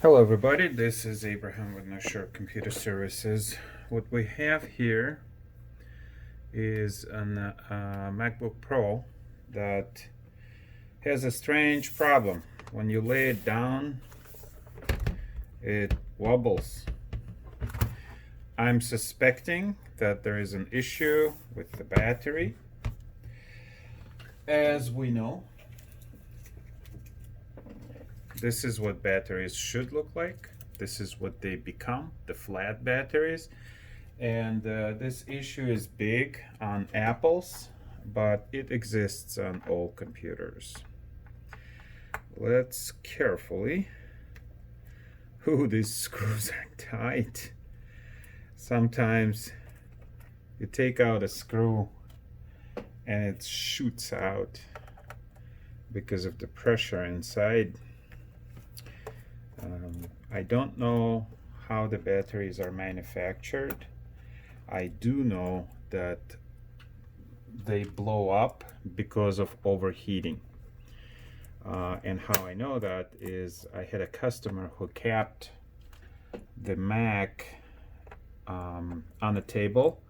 Hello everybody, this is Abraham with No Short Computer Services. What we have here is a MacBook Pro that has a strange problem. When you lay it down, it wobbles. I'm suspecting that there is an issue with the battery. As we know, this is what batteries should look like. This is what they become, the flat batteries. And this issue is big on Apple's, but it exists on all computers. Let's carefully. Ooh, these screws are tight. Sometimes you take out a screw and it shoots out because of the pressure inside. I don't know how the batteries are manufactured. I do know that they blow up because of overheating. And how I know that is I had a customer who kept the Mac on a table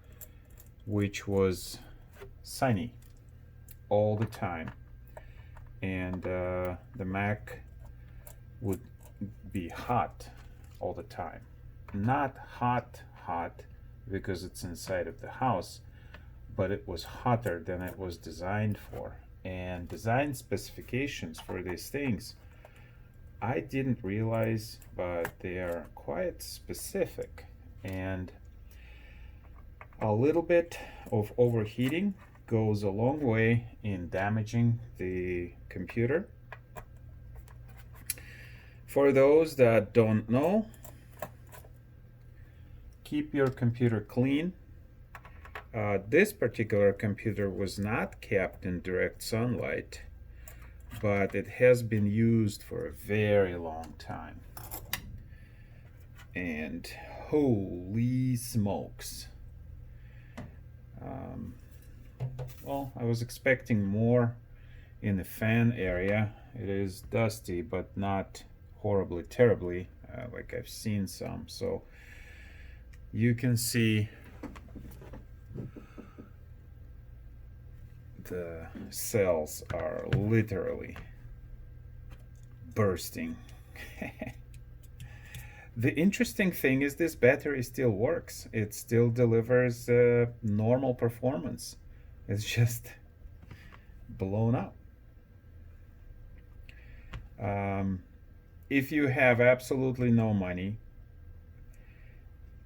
which was sunny all the time, and the Mac would be hot all the time. Not hot because it's inside of the house, but it was hotter than it was designed for. And design specifications for these things, I didn't realize, but they are quite specific, and a little bit of overheating goes a long way in damaging the computer. For those that don't know, keep your computer clean. This particular computer was not kept in direct sunlight, but it has been used for a very long time. And holy smokes. Well, I was expecting more in the fan area. It is dusty, but not horribly, terribly, like I've seen some. So you can see the cells are literally bursting. The interesting thing is this battery still works. It still delivers normal performance. It's just blown up. If you have absolutely no money,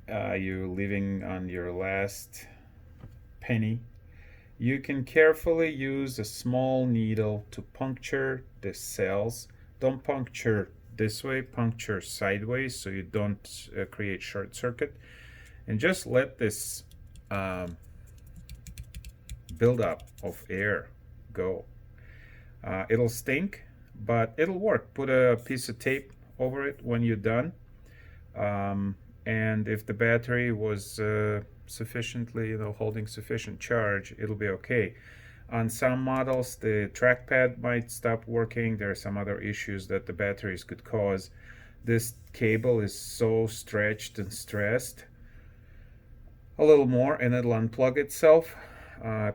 you're living on your last penny, you can carefully use a small needle to puncture the cells. Don't puncture this way, puncture sideways so you don't create short circuit, and just let this buildup of air go. It'll stink, but it'll work. Put a piece of tape over it when you're done, and if the battery was sufficiently, holding sufficient charge, it'll be okay. On some models, the trackpad might stop working. There are some other issues that the batteries could cause. This cable is so stretched and stressed. A little more and it'll unplug itself.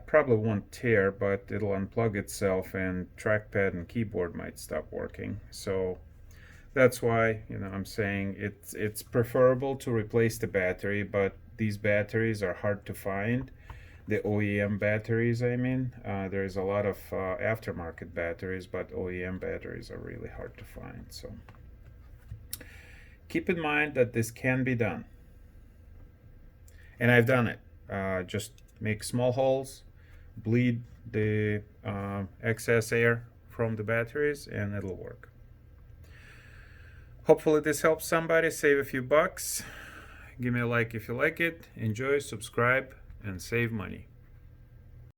Probably won't tear, but it'll unplug itself, and trackpad and keyboard might stop working. So that's why, I'm saying it's preferable to replace the battery, but these batteries are hard to find. The OEM batteries, I mean. There's a lot of aftermarket batteries, but OEM batteries are really hard to find. So keep in mind that this can be done. And I've done it. Just make small holes, bleed the excess air from the batteries, and it'll work. Hopefully this helps somebody save a few bucks. Give me a like if you like it. Enjoy, subscribe, and save money.